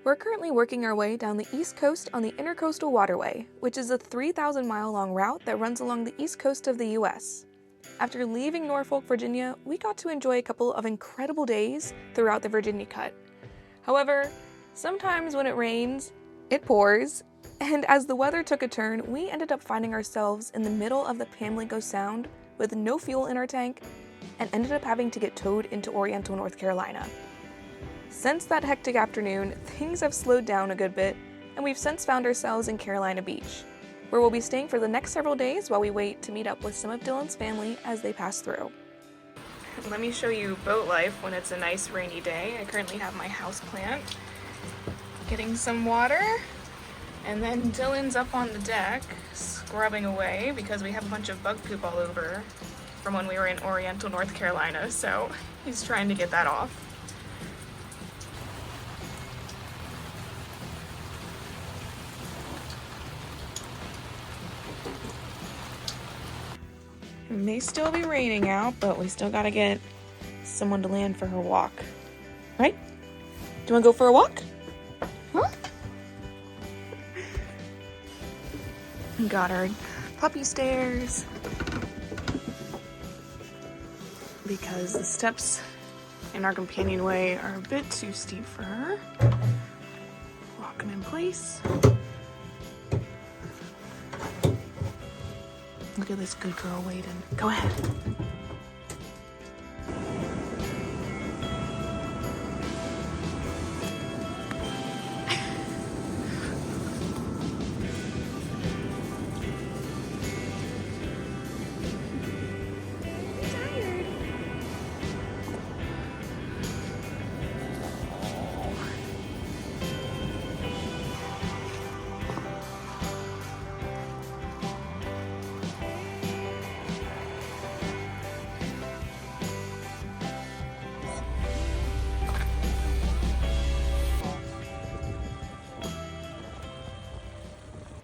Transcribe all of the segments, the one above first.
We're currently working our way down the east coast on the Intracoastal Waterway, which is a 3,000-mile-long route that runs along the east coast of the U.S. After leaving Norfolk, Virginia, we got to enjoy a couple of incredible days throughout the Virginia Cut. However, sometimes when it rains, it pours, and as the weather took a turn, we ended up finding ourselves in the middle of the Pamlico Sound with no fuel in our tank and ended up having to get towed into Oriental, North Carolina. Since that hectic afternoon, things have slowed down a good bit, and we've since found ourselves in Carolina Beach, where we'll be staying for the next several days while we wait to meet up with some of Dylan's family as they pass through. Let me show you boat life when it's a nice rainy day. I currently have my houseplant getting some water, and then Dylan's up on the deck scrubbing away because we have a bunch of bug poop all over from when we were in Oriental, North Carolina, so he's trying to get that off. It may still be raining out, but we still gotta get someone to land for her walk. Right? Do you wanna go for a walk? Huh? Got her puppy stairs because the steps in our companionway are a bit too steep for her. Walking in place. Look at this good girl waiting. Go ahead.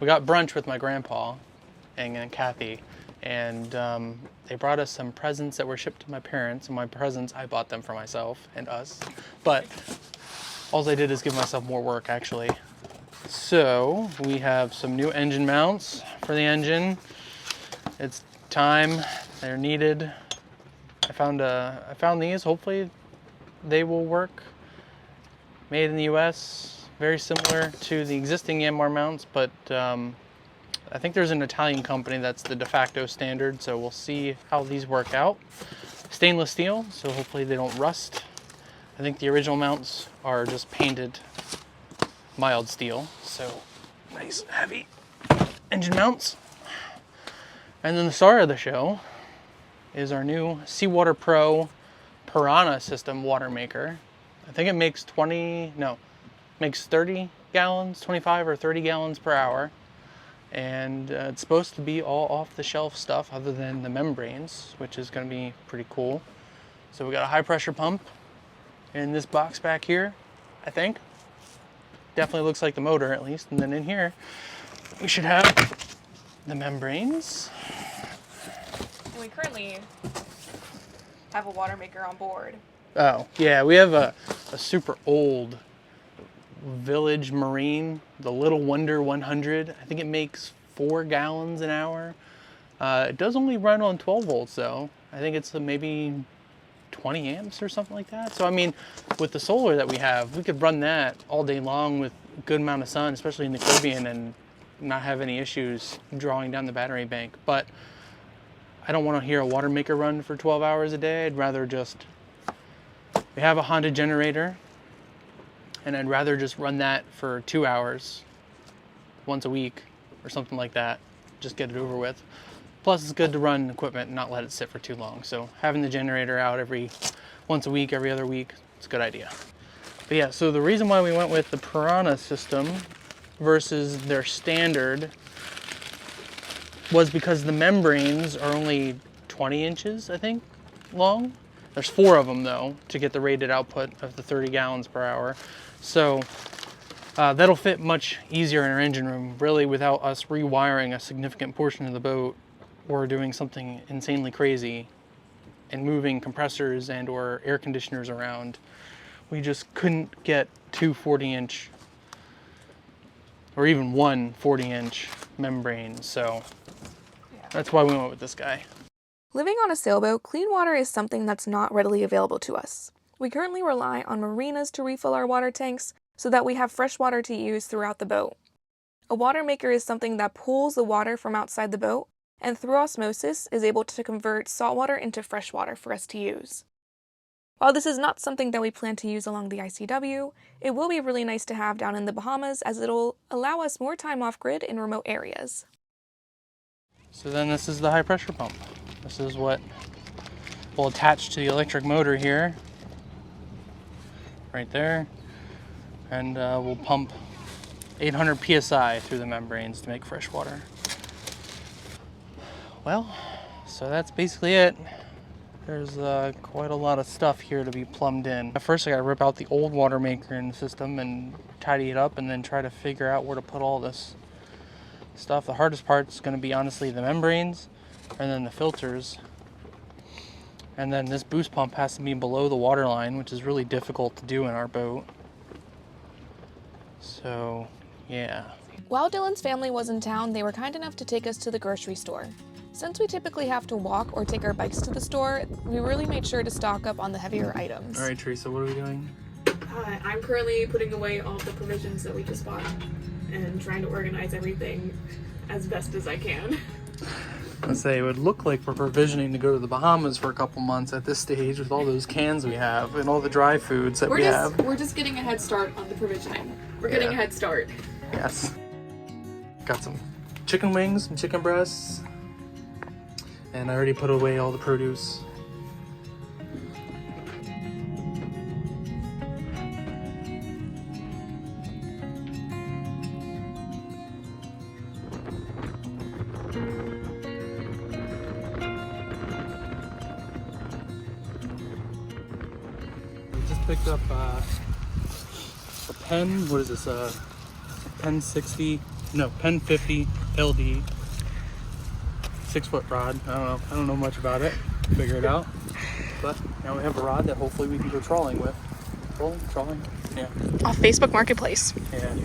We got brunch with my grandpa and Kathy, and they brought us some presents that were shipped to my parents, and my presents, I bought them for myself and us, but all I did is give myself more work, actually. So we have some new engine mounts for the engine. It's time, they're needed. I found these, hopefully they will work. Made in the US. Very similar to the existing Yanmar mounts, but I think there's an Italian company that's the de facto standard, so we'll see how these work out. Stainless steel, so hopefully they don't rust. I think the original mounts are just painted mild steel, so nice heavy engine mounts. And then the star of the show is our new Seawater Pro Piranha system Watermaker. I think it makes 30 gallons, 25 or 30 gallons per hour. And it's supposed to be all off-the-shelf stuff other than the membranes, which is going to be pretty cool. So we got a high pressure pump in this box back here, I think. Definitely looks like the motor at least. And then in here, we should have the membranes. And we currently have a Watermaker on board. Oh, yeah, we have a super old Village Marine, the Little Wonder 100. I think it makes 4 gallons an hour. It does only run on 12 volts though. I think it's maybe 20 amps or something like that. So I mean, with the solar that we have, we could run that all day long with a good amount of sun, especially in the Caribbean, and not have any issues drawing down the battery bank. But I don't want to hear a Watermaker run for 12 hours a day. I'd rather just, we have a Honda generator, and I'd rather just run that for 2 hours once a week or something like that. Just get it over with. Plus it's good to run equipment and not let it sit for too long. So having the generator out once a week, every other week, it's a good idea. But yeah, so the reason why we went with the Piranha system versus their standard was because the membranes are only 20 inches, I think, long. There's 4 of them though to get the rated output of the 30 gallons per hour. So that'll fit much easier in our engine room, really, without us rewiring a significant portion of the boat or doing something insanely crazy and moving compressors and or air conditioners around. We just couldn't get two 40-inch or even one 40-inch membrane. So that's why we went with this guy. Living on a sailboat, clean water is something that's not readily available to us. We currently rely on marinas to refill our water tanks so that we have fresh water to use throughout the boat. A Watermaker is something that pulls the water from outside the boat and through osmosis is able to convert salt water into fresh water for us to use. While this is not something that we plan to use along the ICW, it will be really nice to have down in the Bahamas as it'll allow us more time off-grid in remote areas. So then this is the high pressure pump. This is what will attach to the electric motor here, right there, and we'll pump 800 psi through the membranes to make fresh water. Well, so that's basically it. There's quite a lot of stuff here to be plumbed in. At first I gotta rip out the old Watermaker in the system and tidy it up and then try to figure out where to put all this stuff. The hardest part is gonna be honestly the membranes and then the filters. And then this boost pump has to be below the water line, which is really difficult to do in our boat. So, yeah. While Dylan's family was in town, they were kind enough to take us to the grocery store. Since we typically have to walk or take our bikes to the store, we really made sure to stock up on the heavier items. All right, Teresa, what are we doing? I'm currently putting away all the provisions that we just bought and trying to organize everything as best as I can. I'd say it would look like we're provisioning to go to the Bahamas for a couple months at this stage with all those cans we have and all the dry foods that we have. We're just getting a head start on the provisioning. We're getting a head start. Yes. Got some chicken wings, some chicken breasts, and I already put away all the produce. Picked up a Pen, what is this, Pen 60, no, Pen 50 LD, 6-foot rod. I don't know much about it, figure it out, but now we have a rod that hopefully we can go trawling with. Trawling, yeah. Off Facebook Marketplace. Yeah.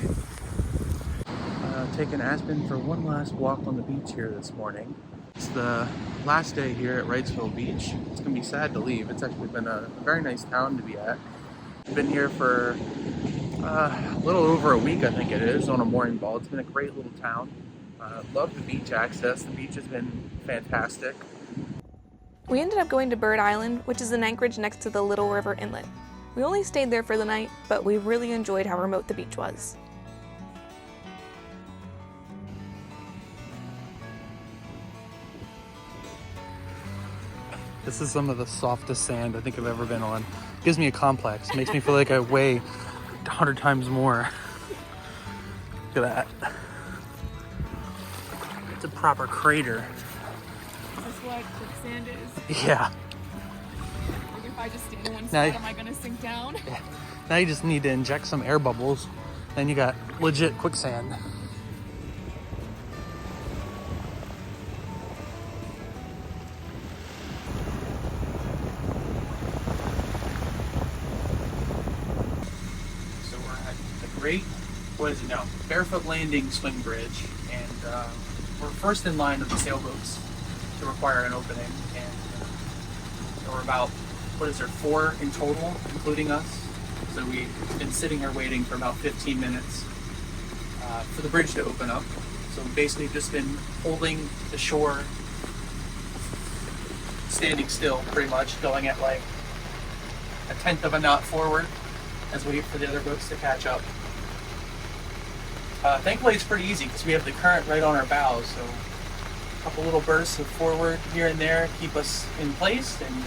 Taking Aspen for one last walk on the beach here this morning. It's the last day here at Wrightsville Beach. It's gonna be sad to leave. It's actually been a very nice town to be at. Been here for a little over a week, I think it is, on a mooring ball. It's been a great little town. Love the beach access. The beach has been fantastic. We ended up going to Bird Island, which is in Anchorage next to the Little River Inlet. We only stayed there for the night, but we really enjoyed how remote the beach was. This is some of the softest sand I think I've ever been on. Gives me a complex. Makes me feel like I weigh 100 times more. Look at that. It's a proper crater. That's what quicksand is. Yeah. Like if I just stand in one spot, am I gonna sink down? Yeah. Now you just need to inject some air bubbles, then you got legit quicksand. Great, what is it now? Barefoot Landing Swing Bridge, and we're first in line of the sailboats to require an opening, and we're about, 4 in total, including us. So we've been sitting here waiting for about 15 minutes for the bridge to open up. So we've basically just been holding the shore, standing still pretty much, going at like 1/10 of a knot forward as we wait for the other boats to catch up. Thankfully it's pretty easy because we have the current right on our bows, so a couple little bursts of forward here and there keep us in place, and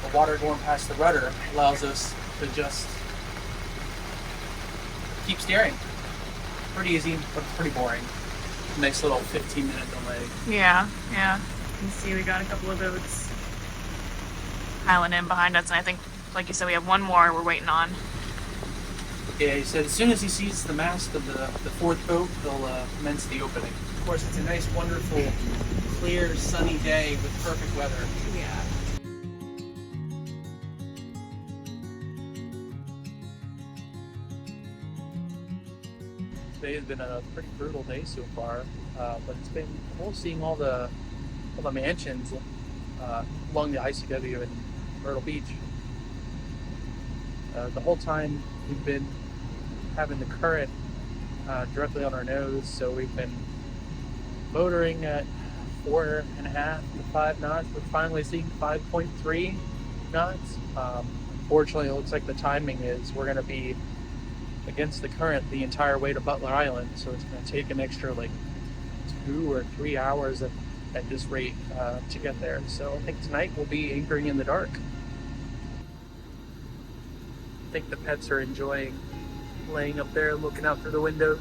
the water going past the rudder allows us to just keep steering. Pretty easy, but pretty boring. Nice little 15-minute delay. Yeah. You can see we got a couple of boats piling in behind us, and I think, like you said, we have one more we're waiting on. Yeah, he said as soon as he sees the mast of the fourth boat, they'll commence the opening. Of course, it's a nice, wonderful, clear, sunny day with perfect weather. Yeah. Today has been a pretty brutal day so far, but it's been cool seeing all the mansions along the ICW in Myrtle Beach. The whole time we've been having the current directly on our nose, so we've been motoring at 4.5 to 5 knots. We're finally seeing 5.3 knots. Unfortunately, it looks like the timing is we're going to be against the current the entire way to Butler Island, so it's going to take an extra like 2 or 3 hours at this rate to get there. So I think tonight we'll be anchoring in the dark. I think the pets are enjoying laying up there looking out through the windows.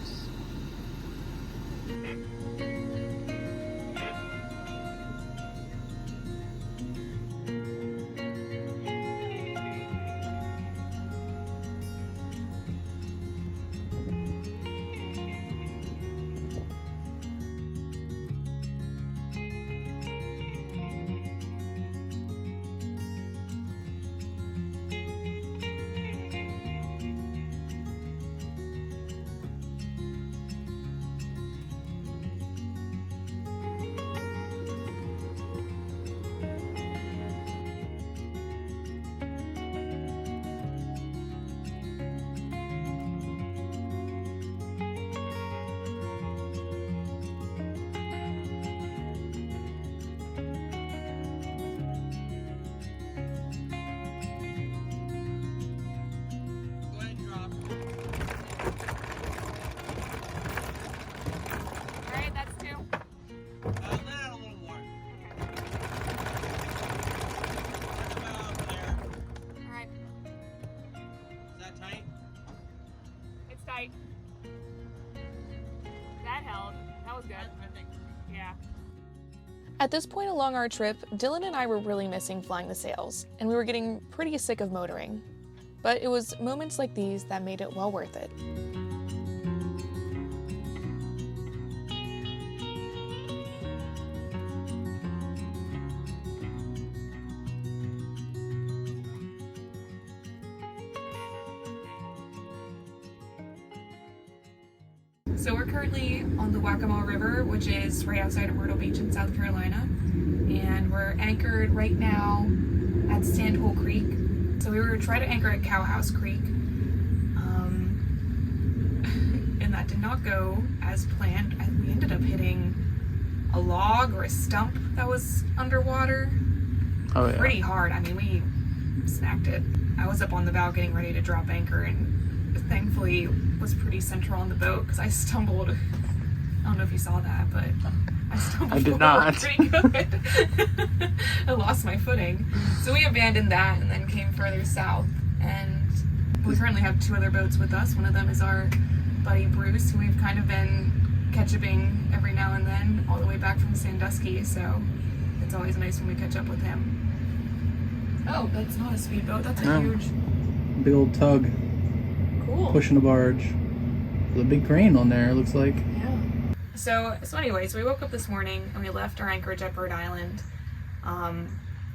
That held. That was good. Yeah. At this point along our trip, Dylan and I were really missing flying the sails, and we were getting pretty sick of motoring. But it was moments like these that made it well worth it. So we're currently on the Waccamaw River, which is right outside of Myrtle Beach in South Carolina. And we're anchored right now at Sandhole Creek. So we were trying to anchor at Cowhouse Creek. And that did not go as planned. We ended up hitting a log or a stump that was underwater. Oh yeah. Pretty hard. I mean, we snacked it. I was up on the bow getting ready to drop anchor, and thankfully was pretty central on the boat because I stumbled. I don't know if you saw that, but I stumbled. I did not. Pretty good. I lost my footing. So we abandoned that and then came further south. And we currently have 2 other boats with us. One of them is our buddy Bruce, who we've kind of been catch-upping every now and then, all the way back from Sandusky. So it's always nice when we catch up with him. Oh, that's not a speedboat. That's a huge... Big old tug. Cool. Pushing a barge. There's a big crane on there, it looks like. Yeah. So anyways, we woke up this morning and we left our anchorage at Bird Island, and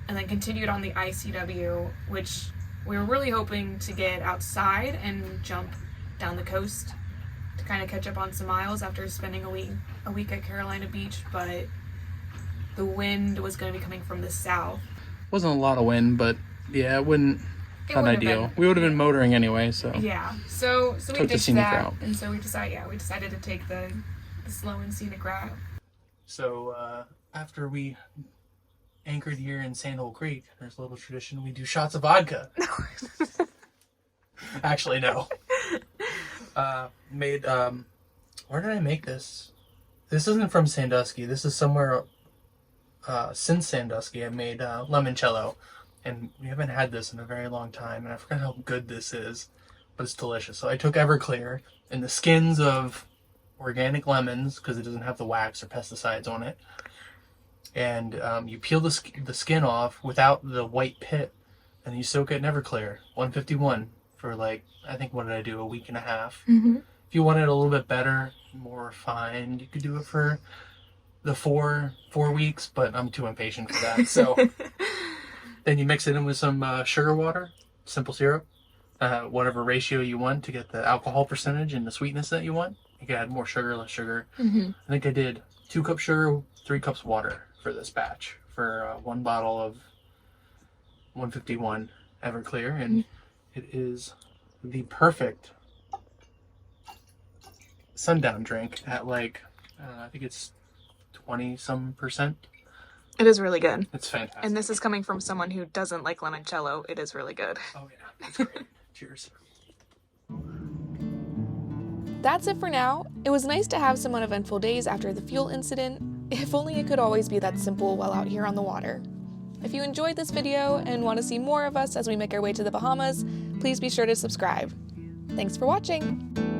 then continued on the ICW, which we were really hoping to get outside and jump down the coast to kind of catch up on some miles after spending a week at Carolina Beach, but the wind was going to be coming from the south. Wasn't a lot of wind, but yeah, it wouldn't. Not ideal. We would have been motoring anyway, so. Yeah. So we Took the ditched scenic that, route. and so we decided to take the slow and scenic route. So after we anchored here in Sandhole Creek, there's a little tradition. We do shots of vodka. Actually, no. Where did I make this? This isn't from Sandusky. This is somewhere since Sandusky. I made limoncello. And we haven't had this in a very long time, and I forgot how good this is, but it's delicious. So I took Everclear and the skins of organic lemons, because it doesn't have the wax or pesticides on it, and you peel the skin off without the white pit, and you soak it in Everclear, 151, for like, I think, what did I do, a week and a half. Mm-hmm. If you want it a little bit better, more refined, you could do it for the four weeks, but I'm too impatient for that, so... Then you mix it in with some sugar water, simple syrup, whatever ratio you want to get the alcohol percentage and the sweetness that you want. You can add more sugar, less sugar. I think I did 2 cups sugar, 3 cups water for this batch for 1 bottle of 151 Everclear, and it is the perfect sundown drink at like, I think it's 20% It is really good. It's fantastic. And this is coming from someone who doesn't like limoncello. It is really good. Oh yeah, it's great. Cheers. That's it for now. It was nice to have some uneventful days after the fuel incident. If only it could always be that simple while out here on the water. If you enjoyed this video and want to see more of us as we make our way to the Bahamas, please be sure to subscribe. Thanks for watching!